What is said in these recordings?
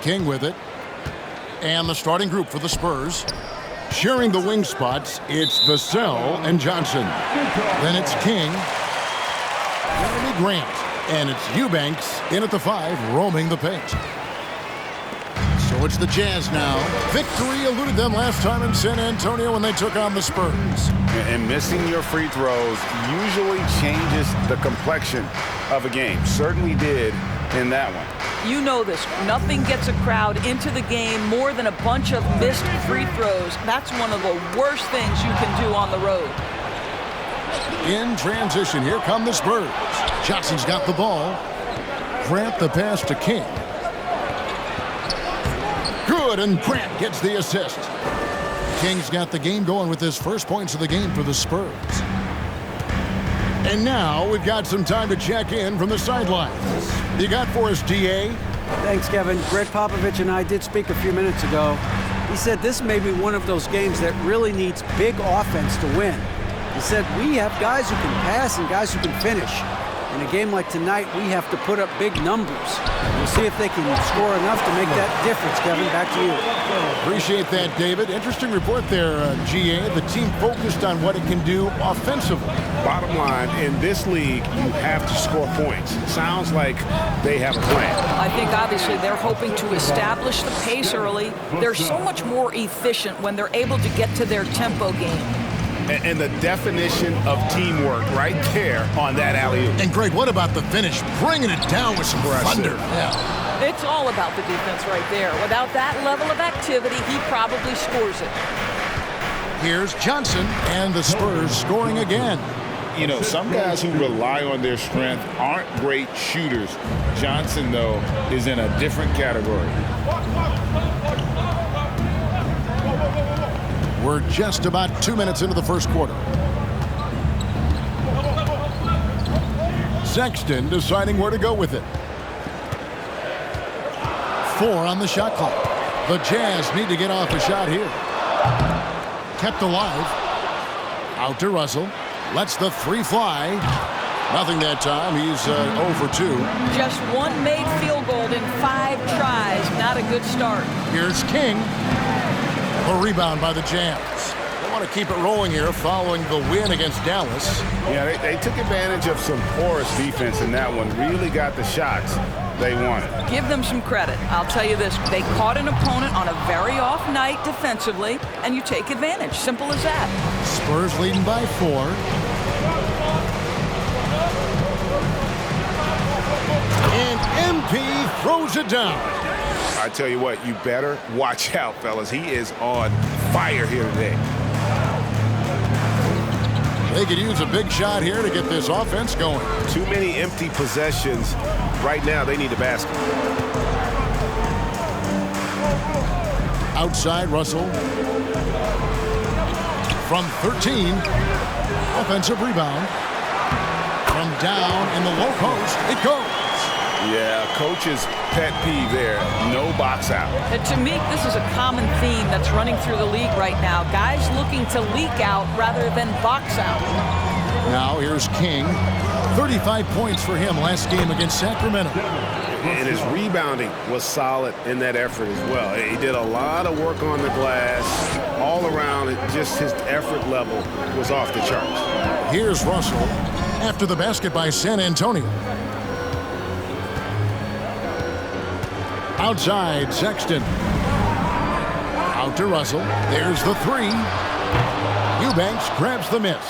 King with it. And the starting group for the Spurs. Sharing the wing spots, it's Vassell and Johnson. Then it's King. Jeremy Grant. And it's Eubanks in at the 5, roaming the paint. So it's the Jazz now. Victory eluded them last time in San Antonio when they took on the Spurs. And missing your free throws usually changes the complexion of a game. Certainly did in that one. You know this. Nothing gets a crowd into the game more than a bunch of missed free throws. That's one of the worst things you can do on the road. In transition, here come the Spurs. Johnson's got the ball. Grant the pass to King. Good, and Grant gets the assist. King's got the game going with his first points of the game for the Spurs. And now we've got some time to check in from the sidelines. You got for us, DA? Thanks, Kevin. Greg Popovich and I did speak a few minutes ago. He said this may be one of those games that really needs big offense to win. He said we have guys who can pass and guys who can finish. In a game like tonight, we have to put up big numbers. We'll see if they can score enough to make that difference, Kevin. Back to you. Appreciate that, David. Interesting report there, GA. The team focused on what it can do offensively. Bottom line, in this league, you have to score points. Sounds like they have a plan. I think obviously they're hoping to establish the pace early. They're so much more efficient when they're able to get to their tempo game. And the definition of teamwork right there on that alley-oop. And Greg, what about the finish? Bringing it down with some thunder. Yeah. It's all about the defense right there. Without that level of activity, he probably scores it. Here's Johnson, and the Spurs scoring again. You know, some guys who rely on their strength aren't great shooters. Johnson, though, is in a different category. We're just about 2 minutes into the first quarter. Sexton deciding where to go with it. 4 on the shot clock. The Jazz need to get off a shot here. Kept alive. Out to Russell. Lets the 3 fly. Nothing that time. He's 0 for 2. Just one made field goal in 5 tries. Not a good start. Here's King. A rebound by the Jazz. They want to keep it rolling here following the win against Dallas. Yeah, they took advantage of some porous defense in that one. Really got the shots they wanted. Give them some credit. I'll tell you this. They caught an opponent on a very off night defensively, and you take advantage. Simple as that. Spurs leading by 4. And MP throws it down. I tell you what, you better watch out, fellas. He is on fire here today. They could use a big shot here to get this offense going. Too many empty possessions. Right now, they need a basket. Outside, Russell. From 13. Offensive rebound. From down in the low post, it goes. Yeah, coach's pet peeve there. No box out. And to me, this is a common theme that's running through the league right now. Guys looking to leak out rather than box out. Now here's King. 35 points for him last game against Sacramento. And his rebounding was solid in that effort as well. He did a lot of work on the glass. All around, just his effort level was off the charts. Here's Russell after the basket by San Antonio. Outside, Sexton. Out to Russell. There's the 3. Eubanks grabs the miss.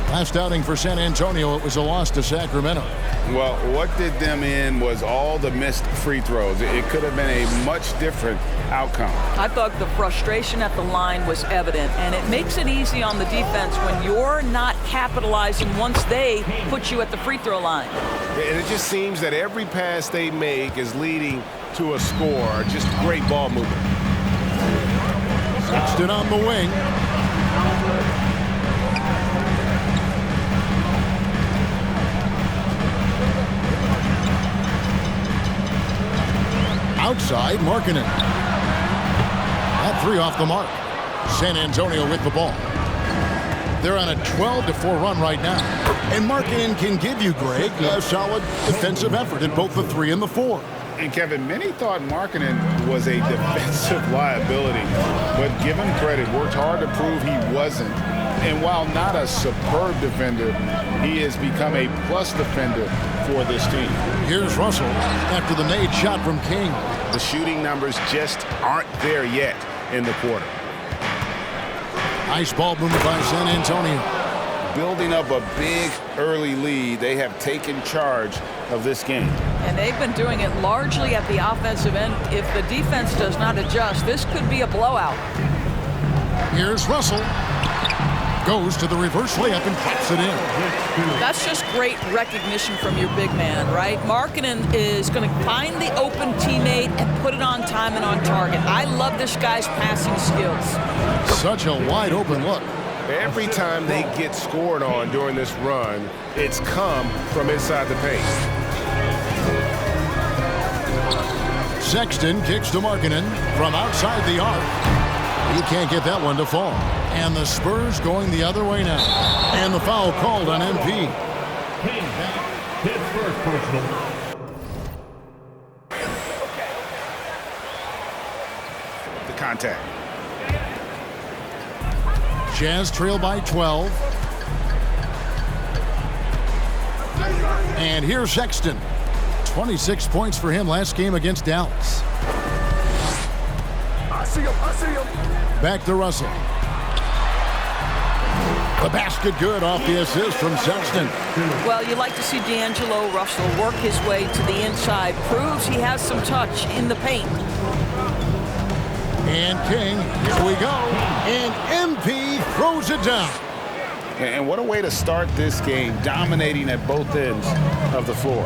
Last outing for San Antonio, it was a loss to Sacramento. Well, what did them in was all the missed free throws. It could have been a much different outcome. I thought the frustration at the line was evident, and it makes it easy on the defense when you're not capitalizing once they put you at the free throw line. And it just seems that every pass they make is leading to a score. Just great ball movement. Sexton on the wing. Outside, Markkanen. That 3 off the mark. San Antonio with the ball. They're on a 12-4 run right now. And Markkanen can give you, Greg, a solid defensive effort in both the 3 and the 4. And Kevin, many thought Markkanen was a defensive liability, but give him credit, worked hard to prove he wasn't. And while not a superb defender, he has become a plus defender for this team. Here's Russell after the made shot from King. The shooting numbers just aren't there yet in the quarter. Nice ball movement by San Antonio. Building up a big early lead, they have taken charge of this game. And they've been doing it largely at the offensive end. If the defense does not adjust, this could be a blowout. Here's Russell. Goes to the reverse layup and drops it in. That's just great recognition from your big man, right? Markkanen is going to find the open teammate and put it on time and on target. I love this guy's passing skills. Such a wide open look. Every time they get scored on during this run, it's come from inside the paint. Sexton kicks to Markkanen from outside the arc. He can't get that one to fall. And the Spurs going the other way now. And the foul called on MP. His first personal. The contact. Jazz trail by 12. And here's Sexton. 26 points for him last game against Dallas. I see him. Back to Russell. The basket good off the assist from Sexton. Well, you like to see D'Angelo Russell work his way to the inside. Proves he has some touch in the paint. And King, here we go. And MP throws it down. And what a way to start this game, dominating at both ends of the floor.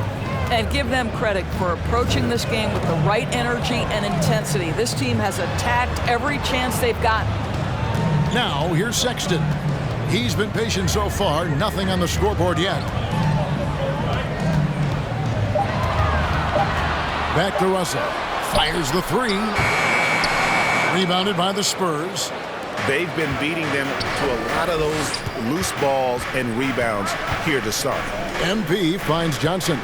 And give them credit for approaching this game with the right energy and intensity. This team has attacked every chance they've gotten. Now, here's Sexton. He's been patient so far, nothing on the scoreboard yet. Back to Russell. Fires the three. Rebounded by the Spurs. They've been beating them to a lot of those loose balls and rebounds here to start. MP finds Johnson.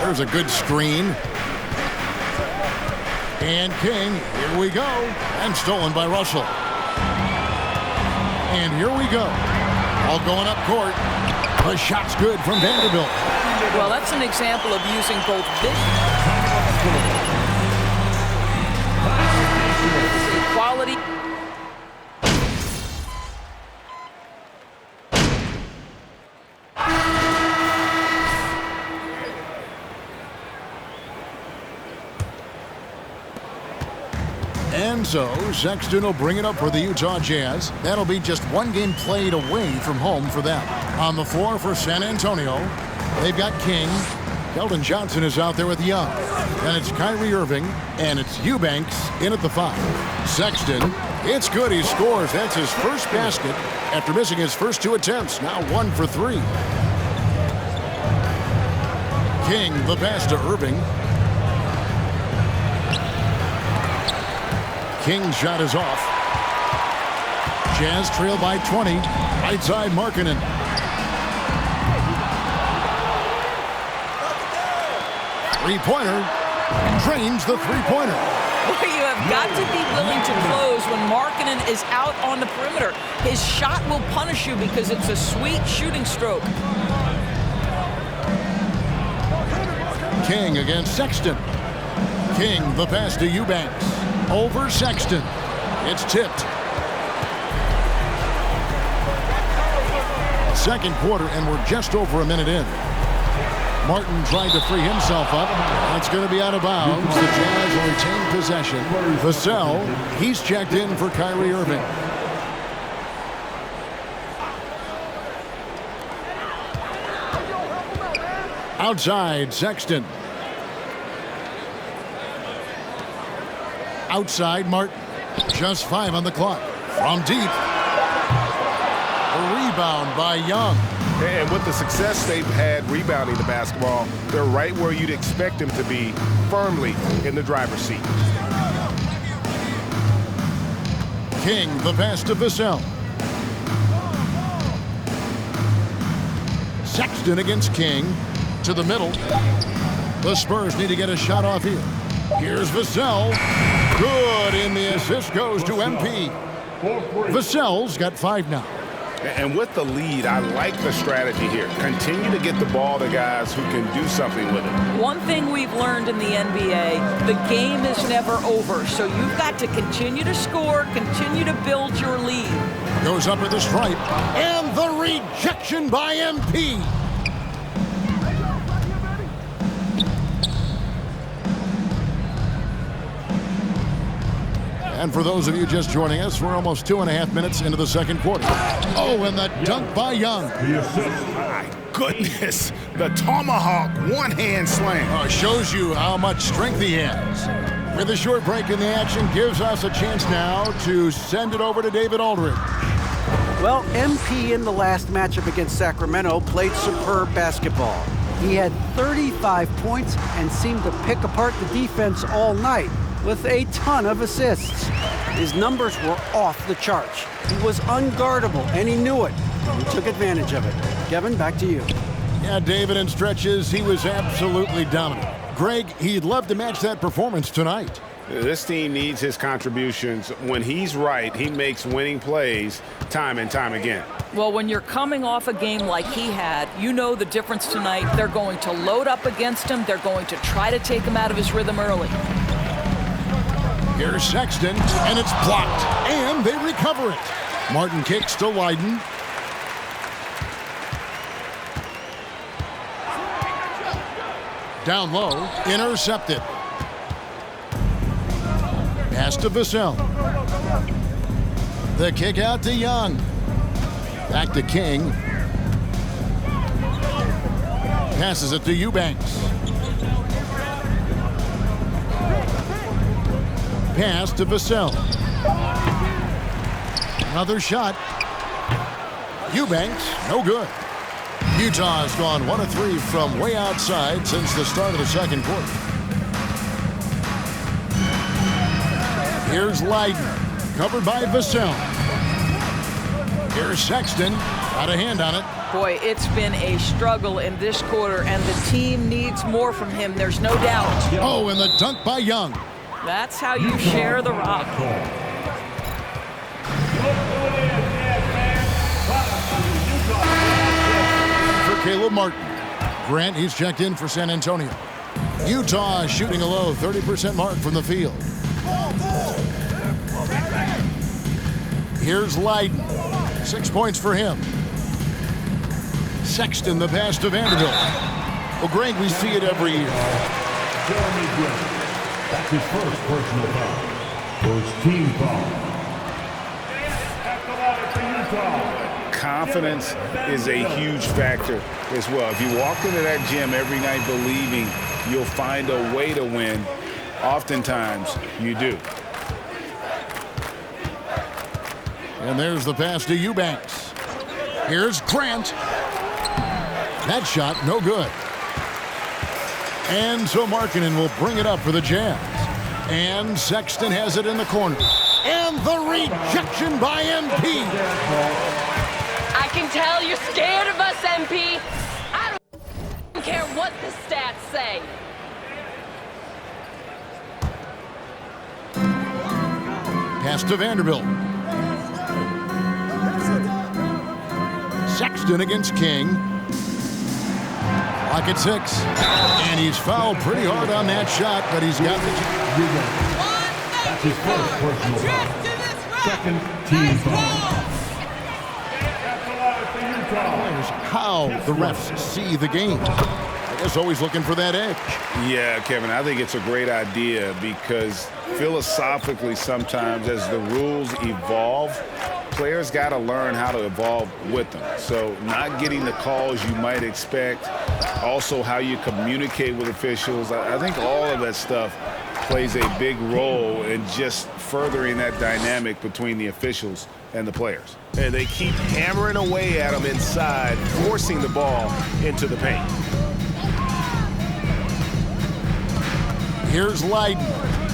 There's a good screen. And King, here we go. And stolen by Russell. And here we go. All going up court. The shot's good from Vanderbilt. Well, that's an example of using both big quality. And so, Sexton will bring it up for the Utah Jazz. That'll be just one game played away from home for them. On the floor for San Antonio, they've got King. Keldon Johnson is out there with Young. And it's Kyrie Irving, and it's Eubanks in at the 5. Sexton, it's good, he scores. That's his first basket after missing his first 2 attempts. Now 1 for 3. King, the pass to Irving. King's shot is off. Jazz trail by 20. Right side, Markkanen. Three-pointer. Drains the three-pointer. Well, you have got to be willing to close when Markkanen is out on the perimeter. His shot will punish you because it's a sweet shooting stroke. King against Sexton. King, the pass to Eubanks. Over Sexton. It's tipped. Second quarter, and we're just over a minute in. Martin tried to free himself up. It's going to be out of bounds. The Jazz will retain possession. Vassell, he's checked in for Kyrie Irving. Outside, Sexton. Outside, Martin. Just 5 on the clock. From deep. A rebound by Young. And with the success they've had rebounding the basketball, they're right where you'd expect them to be, firmly in the driver's seat. King, the pass to Vassell. Sexton against King. To the middle. The Spurs need to get a shot off here. Here's Vassell. Good, and the assist goes to MP. Vassell's got 5 now. And with the lead, I like the strategy here. Continue to get the ball to guys who can do something with it. One thing we've learned in the NBA, the game is never over. So you've got to continue to score, continue to build your lead. Goes up at the stripe, and the rejection by MP. And for those of you just joining us, we're almost 2.5 minutes into the second quarter. Oh, and the dunk by Young. My goodness, the tomahawk one-hand slam. Shows you how much strength he has. With a short break in the action, gives us a chance now to send it over to David Aldridge. Well, MP in the last matchup against Sacramento played superb basketball. He had 35 points and seemed to pick apart the defense all night with a ton of assists. His numbers were off the charts. He was unguardable, and he knew it. He took advantage of it. Kevin, back to you. Yeah, David, in stretches, he was absolutely dominant. Greg, he'd love to match that performance tonight. This team needs his contributions. When he's right, he makes winning plays time and time again. Well, when you're coming off a game like he had, you know the difference tonight. They're going to load up against him. They're going to try to take him out of his rhythm early. Here's Sexton, and it's blocked, and they recover it. Martin kicks to Leiden. Down low, intercepted. Pass to Vassell. The kick out to Young. Back to King. Passes it to Eubanks. Pass to Vassell. Another shot. Eubanks, no good. Utah has gone 1 of 3 from way outside since the start of the second quarter. Here's Leiden, covered by Vassell. Here's Sexton, got a hand on it. Boy, it's been a struggle in this quarter, and the team needs more from him, there's no doubt. Oh, and the dunk by Young. That's how you share the rock. For Caleb Martin. Grant, he's checked in for San Antonio. Utah shooting a low 30% mark from the field. Here's Leiden. 6 points for him. Sexton, the pass to Vanderbilt. Well, Greg, we see it every year. That's his first personal foul. First team foul. Confidence is a huge factor as well. If you walk into that gym every night believing you'll find a way to win, oftentimes you do. And there's the pass to Eubanks. Here's Grant. That shot, no good. And so Markkanen will bring it up for the Jazz. And Sexton has it in the corner. And the rejection by MP. I can tell you're scared of us, MP. I don't care what the stats say. Pass to Vanderbilt. Sexton against King. Clock at 6. And he's fouled pretty hard on that shot, but he's got the... That's his first personal foul. Second team foul. How the refs see the game. I guess always looking for that edge. Yeah, Kevin, I think it's a great idea because philosophically sometimes as the rules evolve, players got to learn how to evolve with them. So not getting the calls you might expect, also how you communicate with officials. I think all of that stuff plays a big role in just furthering that dynamic between the officials and the players. And they keep hammering away at them inside, forcing the ball into the paint. Here's Leiden,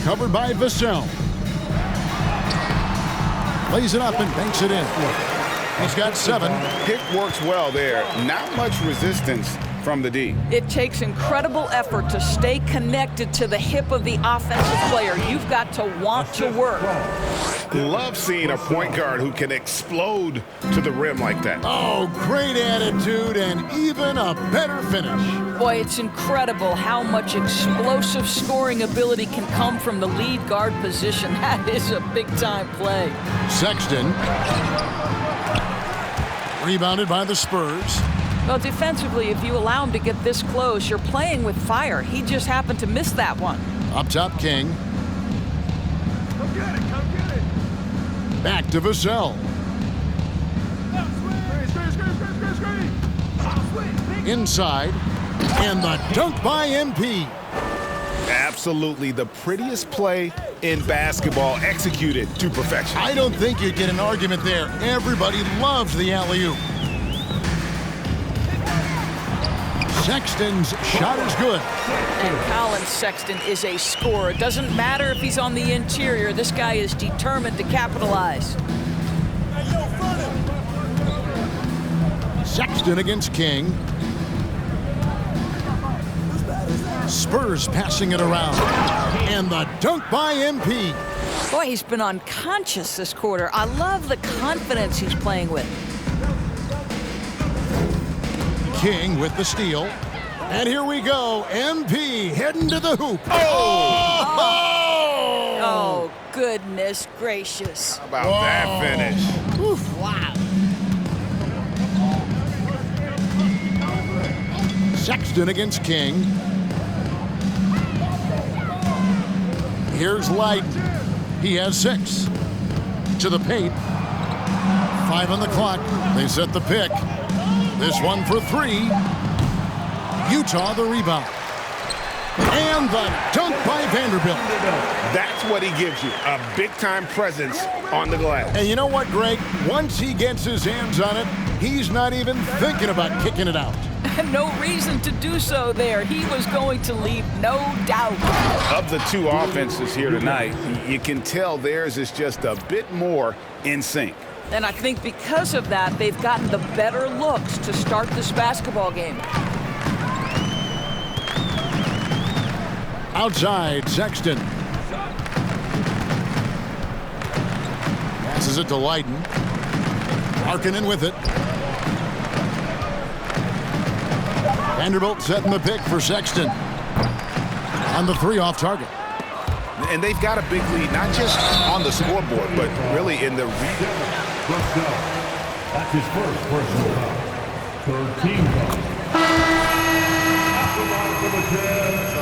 covered by Vassell. Lays it up and banks it in. He's got 7. Pick works well there. Not much resistance from the D. It takes incredible effort to stay connected to the hip of the offensive player. You've got to want to work. Love seeing a point guard who can explode to the rim like that. Oh, great attitude and even a better finish. Boy, it's incredible how much explosive scoring ability can come from the lead guard position. That is a big-time play. Sexton. Rebounded by the Spurs. Well, defensively, if you allow him to get this close, you're playing with fire. He just happened to miss that one. Up top, King. Come get it, come get it. Back to Vassell. Inside. And the dunk by MP. Absolutely the prettiest play in basketball, executed to perfection. I don't think you get an argument there. Everybody loves the alley-oop. Sexton's shot is good. And Colin Sexton is a scorer. It doesn't matter if he's on the interior. This guy is determined to capitalize. Sexton against King. Spurs passing it around. And the dunk by MP. Boy, he's been unconscious this quarter. I love the confidence he's playing with. King with the steal. And here we go. MP heading to the hoop. Oh! Oh, goodness gracious. How about that finish? Oof, wow. Sexton against King. Here's Light. He has 6. To the paint. 5 on the clock. They set the pick. This one for 3. Utah the rebound. And the dunk by Vanderbilt. That's what he gives you, a big-time presence on the glass. And you know what, Greg? Once he gets his hands on it, he's not even thinking about kicking it out. No reason to do so there. He was going to leave, no doubt. Of the two offenses here tonight, you can tell theirs is just a bit more in sync. And I think because of that, they've gotten the better looks to start this basketball game. Outside, Sexton. Passes it to Leiden. Harkinen with it. Vanderbilt setting the pick for Sexton. On the 3 off target. And they've got a big lead, not just on the scoreboard, but really in the That's his first personal foul. 3rd team foul.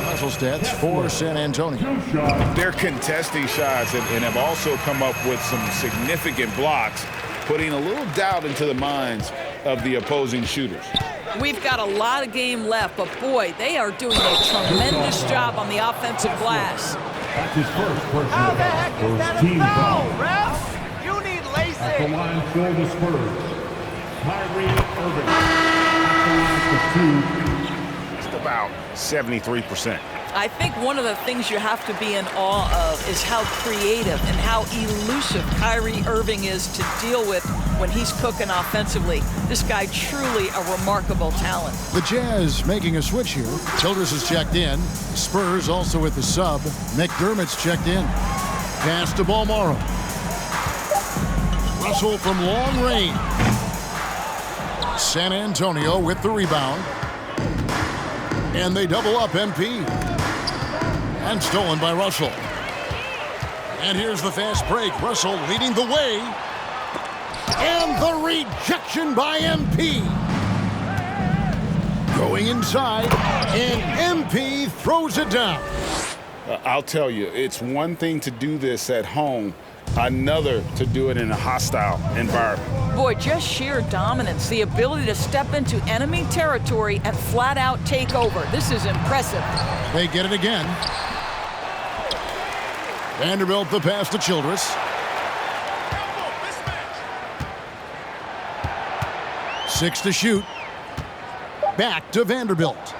Special stats for San Antonio. They're contesting shots and have also come up with some significant blocks, putting a little doubt into the minds of the opposing shooters. We've got a lot of game left, but boy, they are doing a tremendous job on the offensive glass. That's his first personal How the foul. heck is that 1st a team foul, foul. ref? You need At the lacing. line for the Spurs, Kyrie Irving. At the line for 2. Just about 73%. I think one of the things you have to be in awe of is how creative and how elusive Kyrie Irving is to deal with when he's cooking offensively. This guy truly a remarkable talent. The Jazz making a switch here. Childress is checked in. Spurs also with the sub. McDermott's checked in. Pass to Balmaro. Russell from long range. San Antonio with the rebound. And they double up MP. And stolen by Russell. And here's the fast break. Russell leading the way. And the rejection by MP. Going inside. And MP throws it down. I'll tell you, it's one thing to do this at home, another to do it in a hostile environment. Boy, just sheer dominance, the ability to step into enemy territory and flat out take over. This is impressive. They get it again. Vanderbilt the pass to Childress. Six to shoot. Back to Vanderbilt.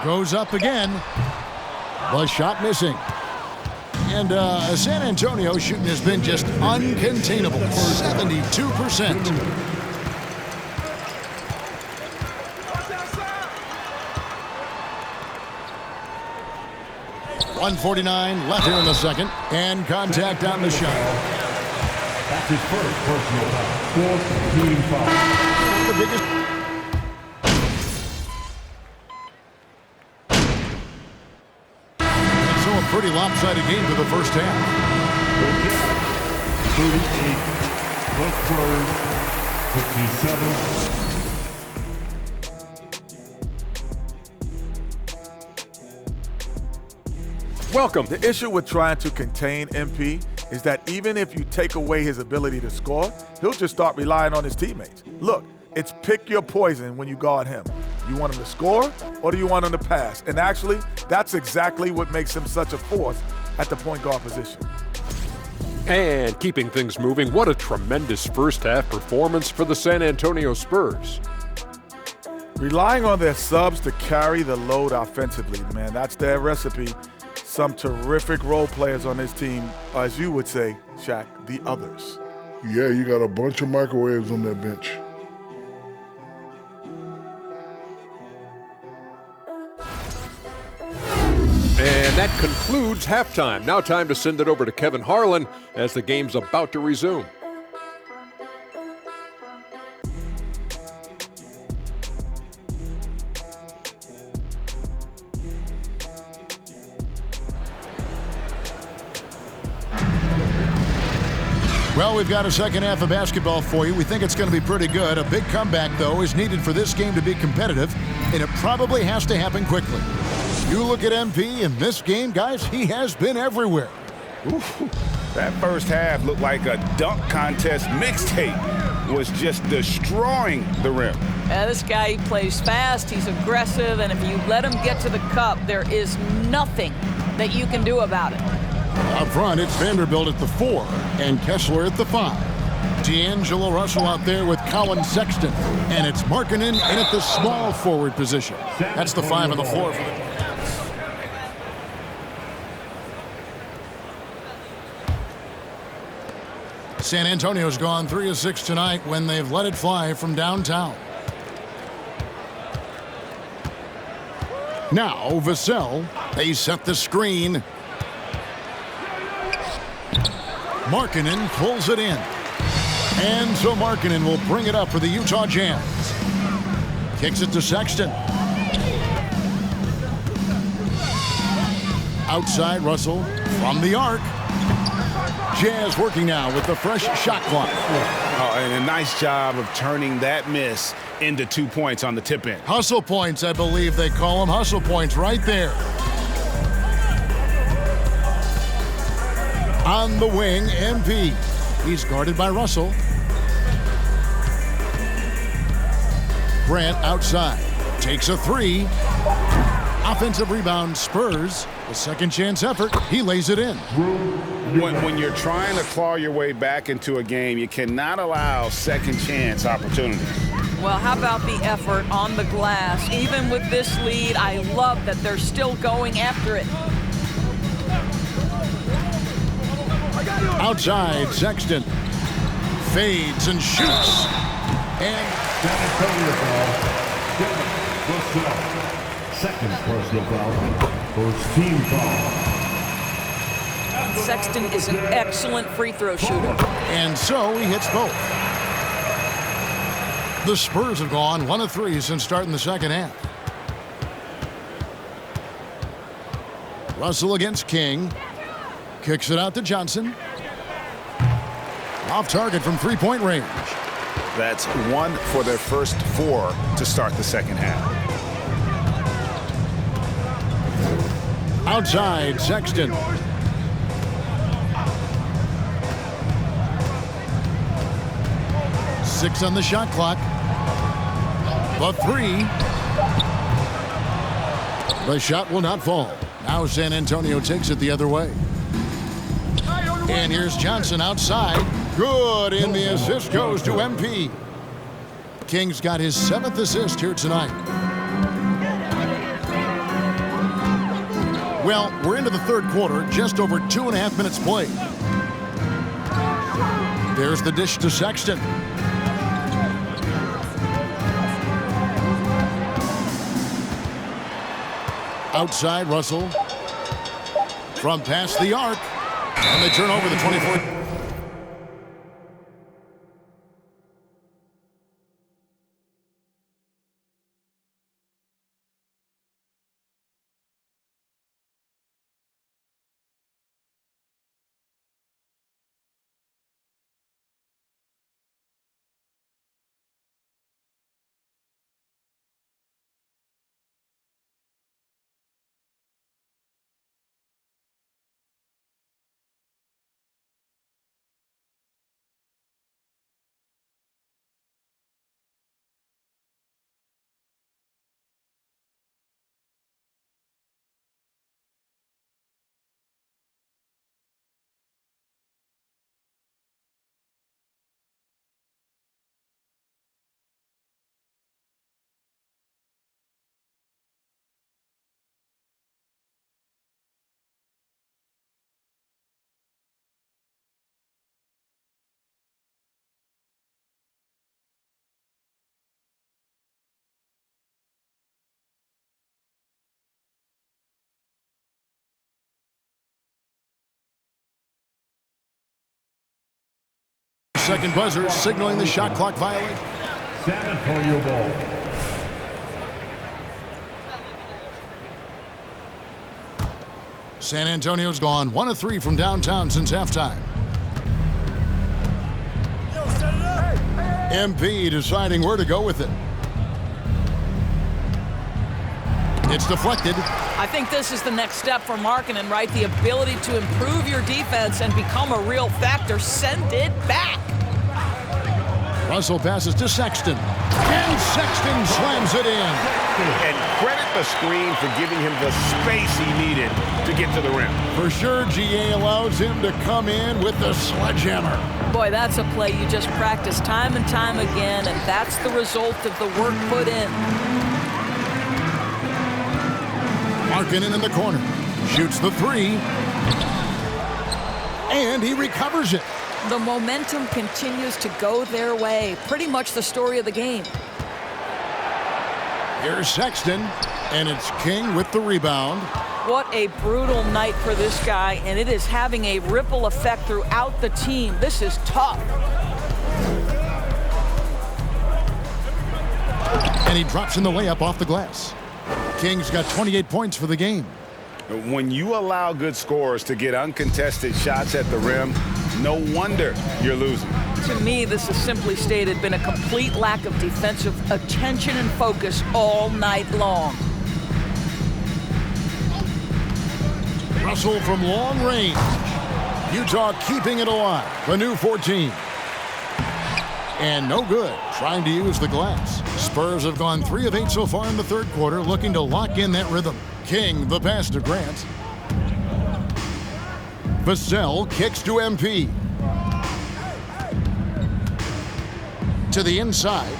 Goes up again. The shot missing. And San Antonio's shooting has been just uncontainable, 72%. 1:49 left here in the second, and contact on the shot. That's his first personal foul. Fourth team foul. The biggest. And so a pretty lopsided game for the first half. 38, the third, 57. Welcome. The issue with trying to contain MP is that even if you take away his ability to score, he'll just start relying on his teammates. Look, it's pick your poison when you guard him. You want him to score, or do you want him to pass? And actually, that's exactly what makes him such a force at the point guard position. And keeping things moving, what a tremendous first half performance for the San Antonio Spurs. Relying on their subs to carry the load offensively, man, that's their recipe. Some terrific role players on this team, as you would say, Shaq, the others. Yeah, you got a bunch of microwaves on that bench. And that concludes halftime. Now time to send it over to Kevin Harlan as the game's about to resume. Well, we've got a second half of basketball for you. We think it's going to be pretty good. A big comeback, though, is needed for this game to be competitive, and it probably has to happen quickly. You look at MP in this game, guys, he has been everywhere. Ooh, that first half looked like a dunk contest mixtape. Was just destroying the rim. This guy, he plays fast, he's aggressive, and if you let him get to the cup, there is nothing that you can do about it. Up front, it's Vanderbilt at the 4 and Kessler at the 5. D'Angelo Russell out there with Colin Sexton. And it's Markkanen in at the small forward position. That's the 5 on the floor for the San Antonio's gone 3 of 6 tonight when they've let it fly from downtown. Now, Vassell, they set the screen. Markkanen pulls it in. And so Markkanen will bring it up for the Utah Jazz. Kicks it to Sexton. Outside Russell from the arc. Jazz working now with the fresh shot clock. Oh, and a nice job of turning that miss into 2 points on the tip in. Hustle points, I believe they call them. Hustle points right there. On the wing, MP. He's guarded by Russell. Grant outside. Takes a 3. Offensive rebound, Spurs. A second chance effort. He lays it in. When you're trying to claw your way back into a game, you cannot allow second chance opportunities. Well, how about the effort on the glass? Even with this lead, I love that they're still going after it. Outside, Sexton fades and shoots. And San Antonio foul. Second personal foul. First team foul. Sexton is an excellent free throw shooter. And so he hits both. The Spurs have gone 1 of 3 since starting the second half. Russell against King. Kicks it out to Johnson. Off target from three-point range. That's 1 for their first 4 to start the second half. Outside, Sexton. Six on the shot clock. The 3. The shot will not fall. Now San Antonio takes it the other way. And here's Johnson outside. Good, and the assist goes to MP. King's got his 7th assist here tonight. Well, we're into the third quarter, just over 2.5 minutes played. There's the dish to Sexton. Outside, Russell. From past the arc. And they turn over the 24. Second buzzer signaling the shot clock violation. San Antonio ball. San Antonio's gone 1 of 3 from downtown since halftime. MP deciding where to go with it. It's deflected. I think this is the next step for Markkanen, right? The ability to improve your defense and become a real factor. Send it back. Russell passes to Sexton. And Sexton slams it in. And credit the screen for giving him the space he needed to get to the rim. For sure, GA allows him to come in with the sledgehammer. Boy, that's a play you just practice time and time again, and that's the result of the work put in. Markkanen in the corner. Shoots the 3. And he recovers it. The momentum continues to go their way. Pretty much the story of the game. Here's Sexton, and it's King with the rebound. What a brutal night for this guy, and it is having a ripple effect throughout the team. This is tough. And he drops in the layup off the glass. King's got 28 points for the game. When you allow good scorers to get uncontested shots at the rim, no wonder you're losing. To me, this has simply stated been a complete lack of defensive attention and focus all night long. Russell from long range. Utah keeping it alive. The new 14. And no good, trying to use the glass. Spurs have gone 3 of 8 so far in the third quarter, looking to lock in that rhythm. King, the pass to Grant. Vassell kicks to MP. To the inside.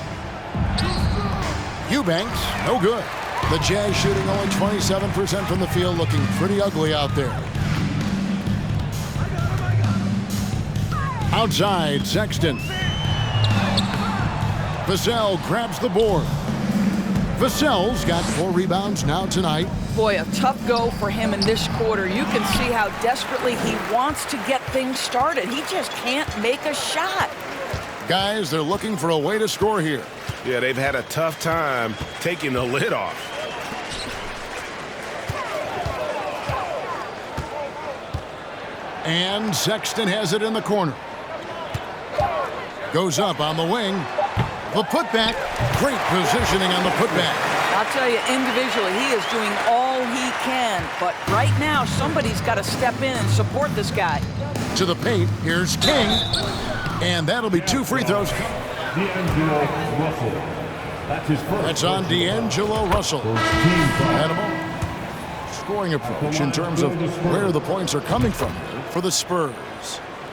Eubanks, no good. The Jazz shooting only 27% from the field, looking pretty ugly out there. Outside, Sexton. Vassell grabs the board. Vassell's got 4 rebounds now tonight. Boy, a tough go for him in this quarter. You can see how desperately he wants to get things started. He just can't make a shot. Guys, they're looking for a way to score here. Yeah, they've had a tough time taking the lid off. And Sexton has it in the corner. Goes up on the wing. The putback. Great positioning on the putback. I'll tell you, individually, he is doing all he can. But right now, somebody's got to step in and support this guy. To the paint, here's King. And that'll be 2 free throws. D'Angelo Russell. That's his first. That's on D'Angelo Russell. Animal. Scoring approach in terms of where the points are coming from for the Spurs.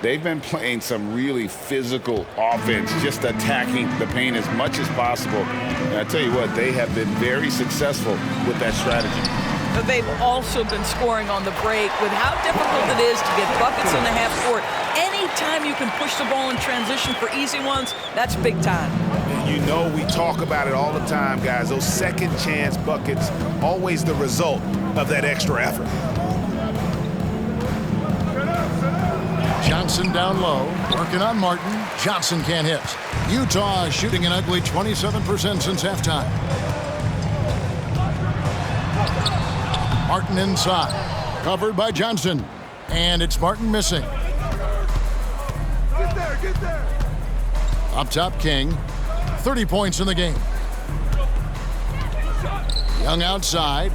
They've been playing some really physical offense, just attacking the paint as much as possible. And I tell you what, they have been very successful with that strategy. They've also been scoring on the break. With how difficult it is to get buckets in the half court, anytime you can push the ball in transition for easy ones, that's big time. You know, we talk about it all the time, guys. Those second chance buckets, always the result of that extra effort. Johnson down low, working on Martin. Johnson can't hit. Utah shooting an ugly 27% since halftime. Martin inside, covered by Johnson, and it's Martin missing. Get there, get there. Up top, King, 30 points in the game. Young outside.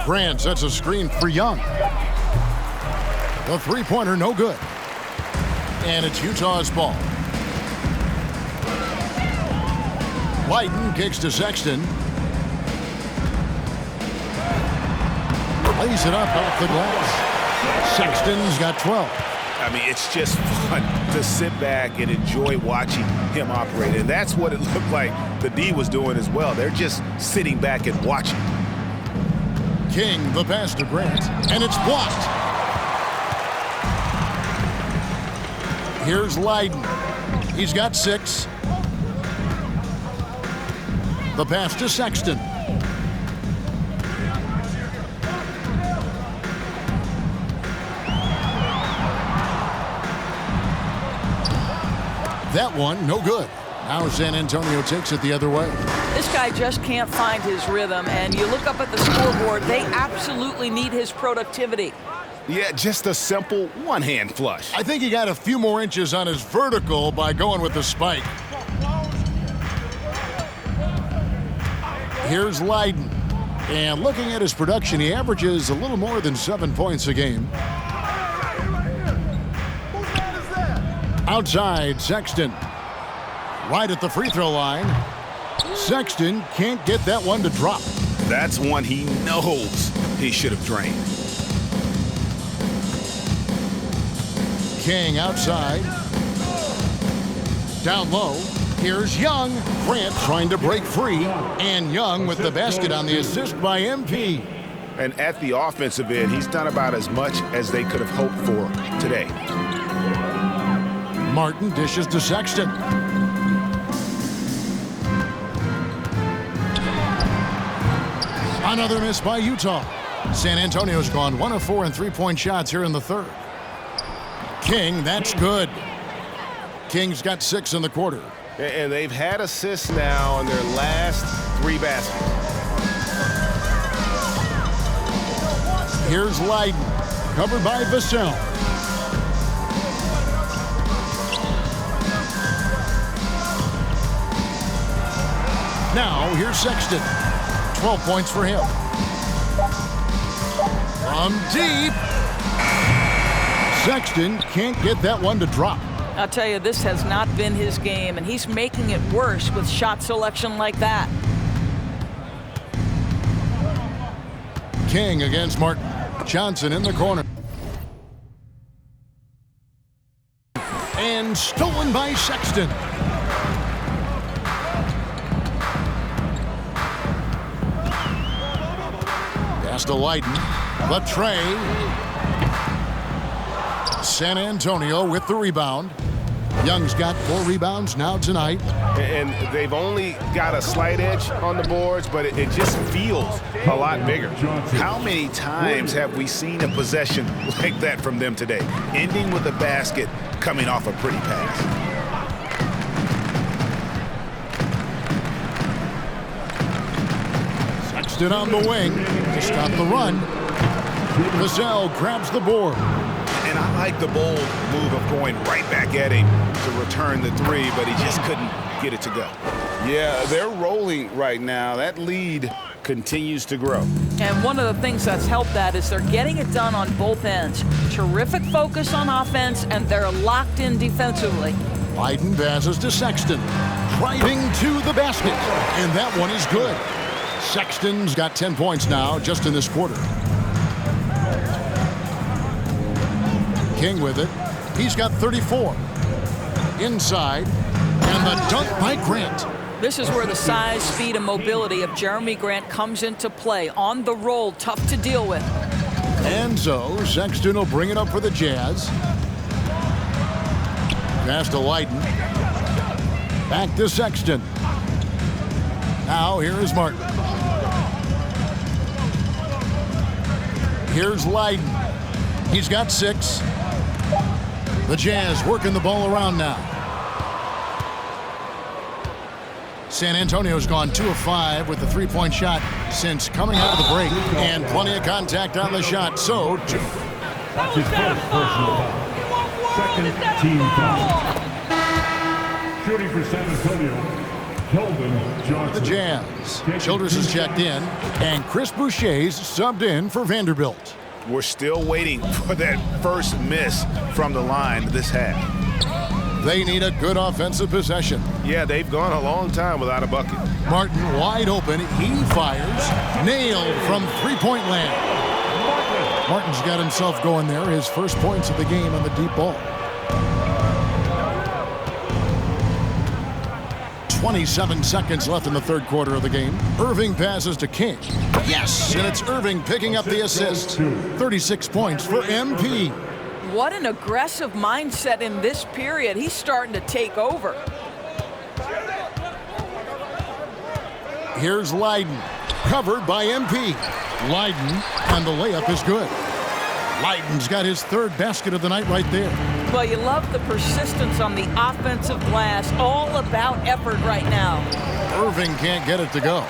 Grant sets a screen for Young. The three-pointer, no good. And it's Utah's ball. Whiten kicks to Sexton. Lays it up off the glass. Sexton's got 12. I mean, it's just fun to sit back and enjoy watching him operate. And that's what it looked like the D was doing as well. They're just sitting back and watching. King, the pass to Grant, and it's blocked. Here's Leiden. He's got 6. The pass to Sexton. That one, no good. Now San Antonio takes it the other way. This guy just can't find his rhythm, and you look up at the scoreboard, they absolutely need his productivity. Yeah, just a simple one-hand flush. I think he got a few more inches on his vertical by going with the spike. Here's Leiden. And looking at his production, he averages a little more than 7 points a game. Outside, Sexton. Right at the free throw line. Sexton can't get that one to drop. That's one he knows he should have drained. King outside. Down low. Here's Young. Grant trying to break free. And Young with the basket on the assist by MP. And at the offensive end, he's done about as much as they could have hoped for today. Martin dishes to Sexton. Another miss by Utah. San Antonio's gone 1 of 4 in three-point shots here in the third. King, that's good. King's got 6 in the quarter. And they've had assists now in their last 3 baskets. Here's Leiden, covered by Vassell. Now, here's Sexton. 12 points for him. From deep. Sexton can't get that one to drop. I'll tell you, this has not been his game, and he's making it worse with shot selection like that. King against Martin. Johnson in the corner. And stolen by Sexton. Pass to Leiden. The tray. San Antonio with the rebound. Young's got 4 rebounds now tonight. And they've only got a slight edge on the boards, but it just feels a lot bigger. How many times have we seen a possession like that from them today? Ending with a basket, coming off a pretty pass. Sexton on the wing to stop the run. Vassell grabs the board. And I like the bold move of going right back at him to return the 3, but he just couldn't get it to go. Yeah, they're rolling right now. That lead continues to grow. And one of the things that's helped that is they're getting it done on both ends. Terrific focus on offense, and they're locked in defensively. Leiden passes to Sexton. Driving to the basket. And that one is good. Sexton's got 10 points now just in this quarter. King with it. He's got 34. Inside. And the dunk by Grant. This is where the size, speed, and mobility of Jeremy Grant comes into play. On the roll, tough to deal with. And so Sexton will bring it up for the Jazz. Pass to Leiden. Back to Sexton. Now here is Martin. Here's Leiden. He's got 6. The Jazz working the ball around now. San Antonio's gone 2 of 5 with the three-point shot since coming out of the break. And plenty of contact on the shot. So, That's his first personal foul. Second team foul. Shooting for San Antonio, Keldon Johnson. the Jazz. Childress has checked in, and Chris Boucher's subbed in for Vanderbilt. We're still waiting for that first miss from the line this half. They need a good offensive possession. Yeah, they've gone a long time without a bucket. Martin wide open. He fires. Nailed from three-point land. Martin's got himself going there. His first points of the game on the deep ball. 27 seconds left in the third quarter of the game. Irving passes to King. Yes, and it's Irving picking up the assist. 36 points for MP. What an aggressive mindset in this period. He's starting to take over. Here's Leiden, covered by MP. Leiden, and the layup is good. Leiden's got his third basket of the night right there. Well, you love the persistence on the offensive glass. All about effort right now. Irving can't get it to go.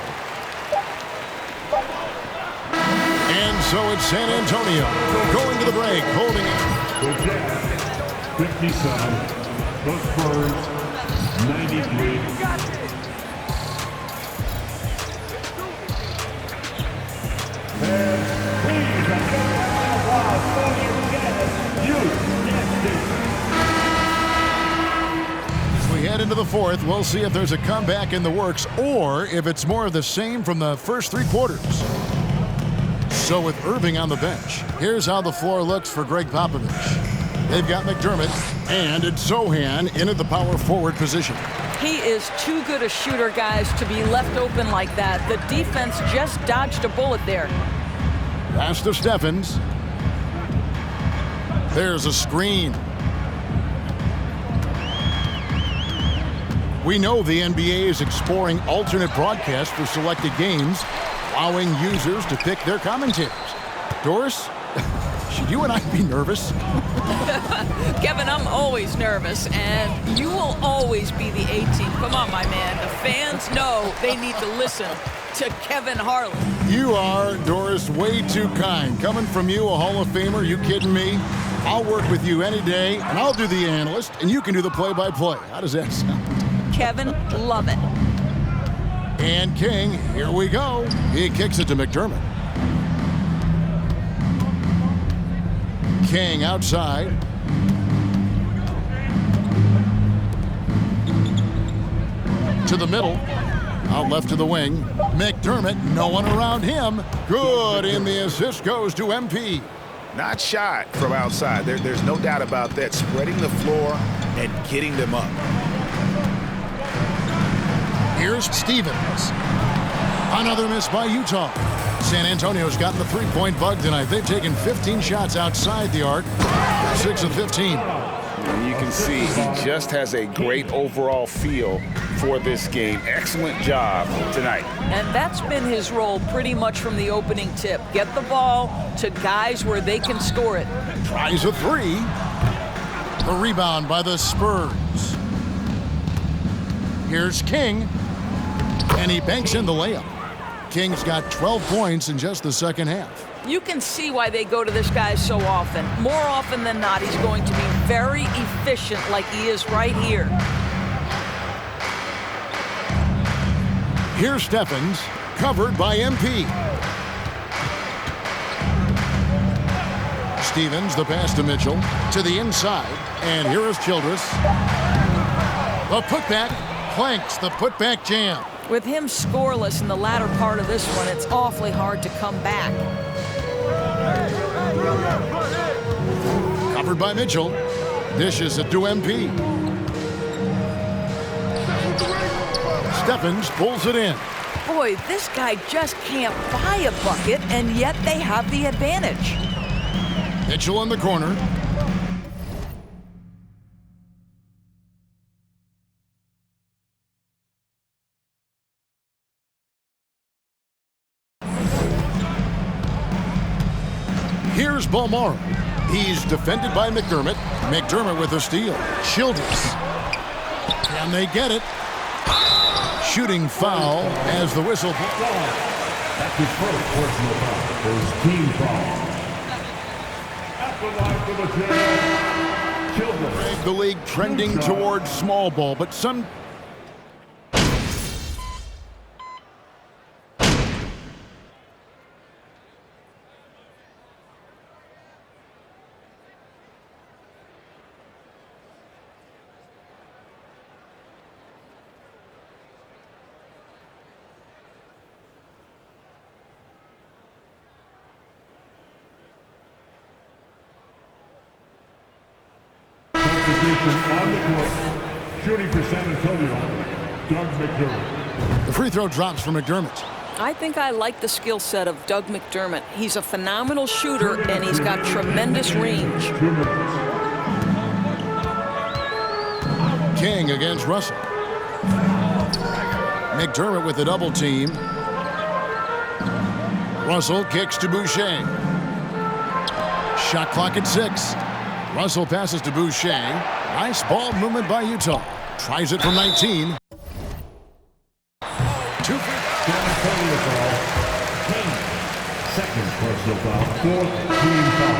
And so it's San Antonio going to the break, holding it. The Jazz, 57. The Spurs, 93. As we head into the fourth, we'll see if there's a comeback in the works or if it's more of the same from the first 3 quarters. So with Irving on the bench, here's how the floor looks for Greg Popovich. They've got McDermott, and it's Sohan in at the power forward position. He is too good a shooter, guys, to be left open like that. The defense just dodged a bullet there. Pass to Steffens. There's a screen. We know the NBA is exploring alternate broadcasts for selected games, allowing users to pick their commentators. Doris, should you and I be nervous? Kevin, I'm always nervous, and you will always be the A-team. Come on, my man. The fans know they need to listen to Kevin Harlan. You are, Doris, way too kind. Coming from you, a Hall of Famer, you kidding me? I'll work with you any day, and I'll do the analyst, and you can do the play-by-play. How does that sound? Kevin, love it. And King, here we go. He kicks it to McDermott. King outside. To the middle. Out left to the wing. McDermott, no one around him. Good, and the assist goes to MP. Not shy from outside. There's no doubt about that. Spreading the floor and getting them up. Here's Stevens. Another miss by Utah. San Antonio's gotten the three-point bug tonight. They've taken 15 shots outside the arc. 6 of 15. And you can see he just has a great overall feel for this game. Excellent job tonight. And that's been his role pretty much from the opening tip. Get the ball to guys where they can score it. Tries a three. The rebound by the Spurs. Here's King. And he banks in the layup. King's got 12 points in just the second half. You can see why they go to this guy so often. More often than not, he's going to be very efficient like he is right here. Here's Steffens, covered by MP. Stevens, the pass to Mitchell, to the inside, and here is Childress. The putback, planks the putback jam. With him scoreless in the latter part of this one, it's awfully hard to come back. Covered by Mitchell. Dishes it to MP. Steffens pulls it in. Boy, this guy just can't buy a bucket, and yet they have the advantage. Mitchell in the corner. Here's Balmaro. He's defended by McDermott. McDermott with a steal. Childress. Can they get it? Shooting foul as the whistle. That's his first personal foul. First team foul. At the line for the Jazz, Childress. The league trending towards small ball, but some... On the court, shooting for San Antonio, Doug McDermott. The free throw drops for McDermott. I think I like the skill set of Doug McDermott. He's a phenomenal shooter, and he's got tremendous range. King against Russell. McDermott with the double team. Russell kicks to Boucher. Shot clock at 6. Russell passes to Boucher. Nice ball movement by Utah. Tries it from 19. Two. Second personal foul, fourth team foul.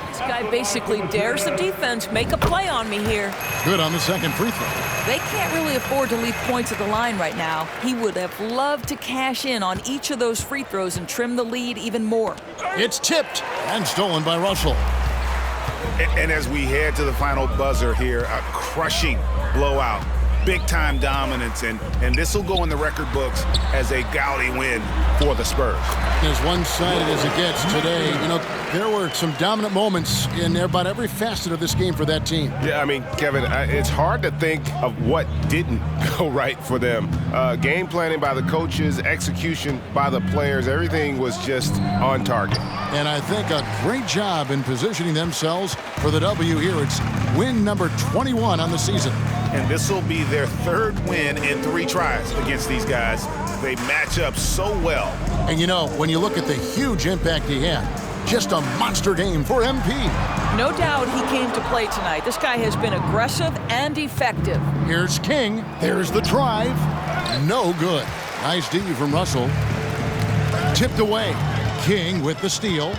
This guy basically dares the defense. Make a play on me here. Good on the second free throw. They can't really afford to leave points at the line right now. He would have loved to cash in on each of those free throws and trim the lead even more. It's tipped and stolen by Russell. And as we head to the final buzzer here, a crushing blowout, big-time dominance, and this will go in the record books as a gaudy win for the Spurs. As one-sided as it gets today, you know, there were some dominant moments in about every facet of this game for that team. Yeah, I mean, Kevin, it's hard to think of what didn't go right for them. Game planning by the coaches, execution by the players, everything was just on target. And I think a great job in positioning themselves for the W here. It's win number 21 on the season. And this will be their third win in 3 tries against these guys. They match up so well. And you know, when you look at the huge impact he had, just a monster game for MP. No doubt he came to play tonight. This guy has been aggressive and effective. Here's King. There's the drive. No good. Nice D from Russell. Tipped away. King with the steal.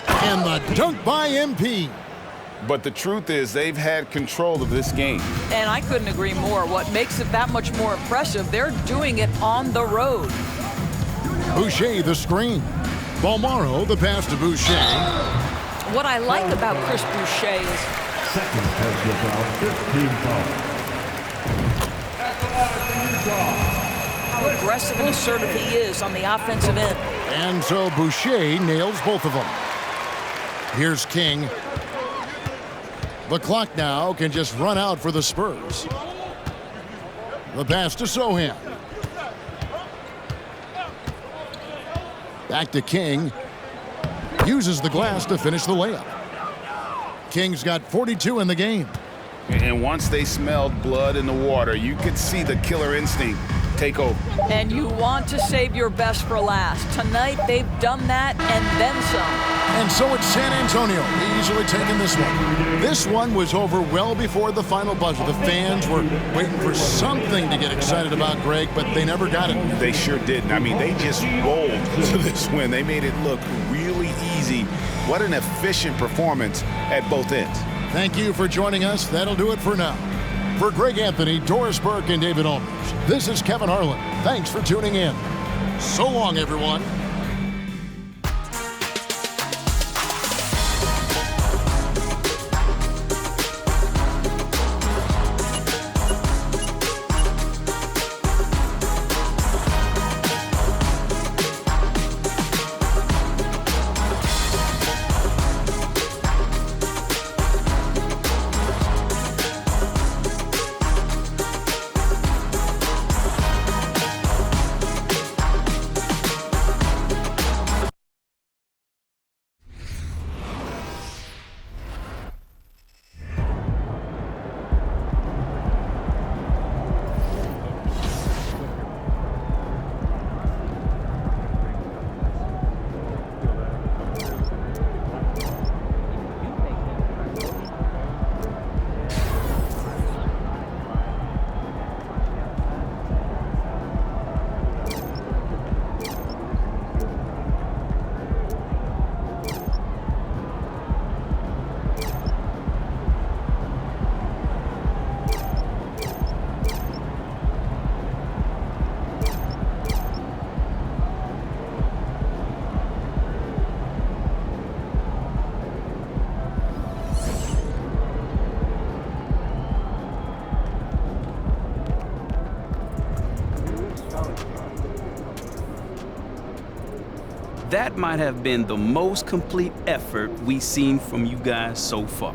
And the dunk by MP. But the truth is they've had control of this game. And I couldn't agree more. What makes it that much more impressive, they're doing it on the road. Boucher the screen. Balmaro the pass to Boucher. What I like about Chris Boucher is second personal foul, 15 foul. how aggressive and assertive he is on the offensive end. And so Boucher nails both of them. Here's King. The clock now can just run out for the Spurs. The pass to Sohan. Back to King. Uses the glass to finish the layup. King's got 42 in the game. And once they smelled blood in the water, you could see the killer instinct take over. And you want to save your best for last. Tonight, they've done that and then some. And so it's San Antonio easily taking this one. This one was over well before the final buzzer. The fans were waiting for something to get excited about, Greg, but they never got it. They sure didn't. I mean, they just rolled to this win. They made it look really easy. What an efficient performance at both ends. Thank you for joining us. That'll do it for now. For Greg Anthony, Doris Burke, and David Olmers, this is Kevin Harlan. Thanks for tuning in. So long, everyone. That might have been the most complete effort we've seen from you guys so far.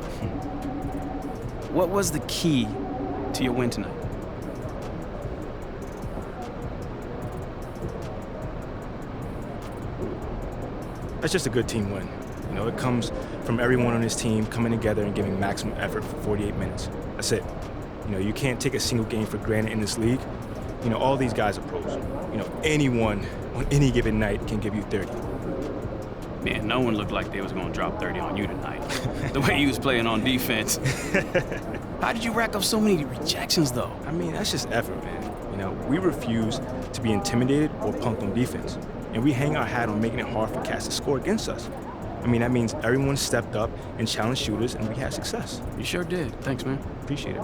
What was the key to your win tonight? That's just a good team win. You know, it comes from everyone on this team coming together and giving maximum effort for 48 minutes. That's it. You know, you can't take a single game for granted in this league. You know, all these guys are pros. You know, anyone on any given night can give you 30. Man, no one looked like they was gonna drop 30 on you tonight. The way you was playing on defense. How did you rack up so many rejections, though? I mean, that's just effort, man. You know, we refuse to be intimidated or punked on defense. And we hang our hat on making it hard for cats to score against us. I mean, that means everyone stepped up and challenged shooters, and we had success. You sure did. Thanks, man. Appreciate it.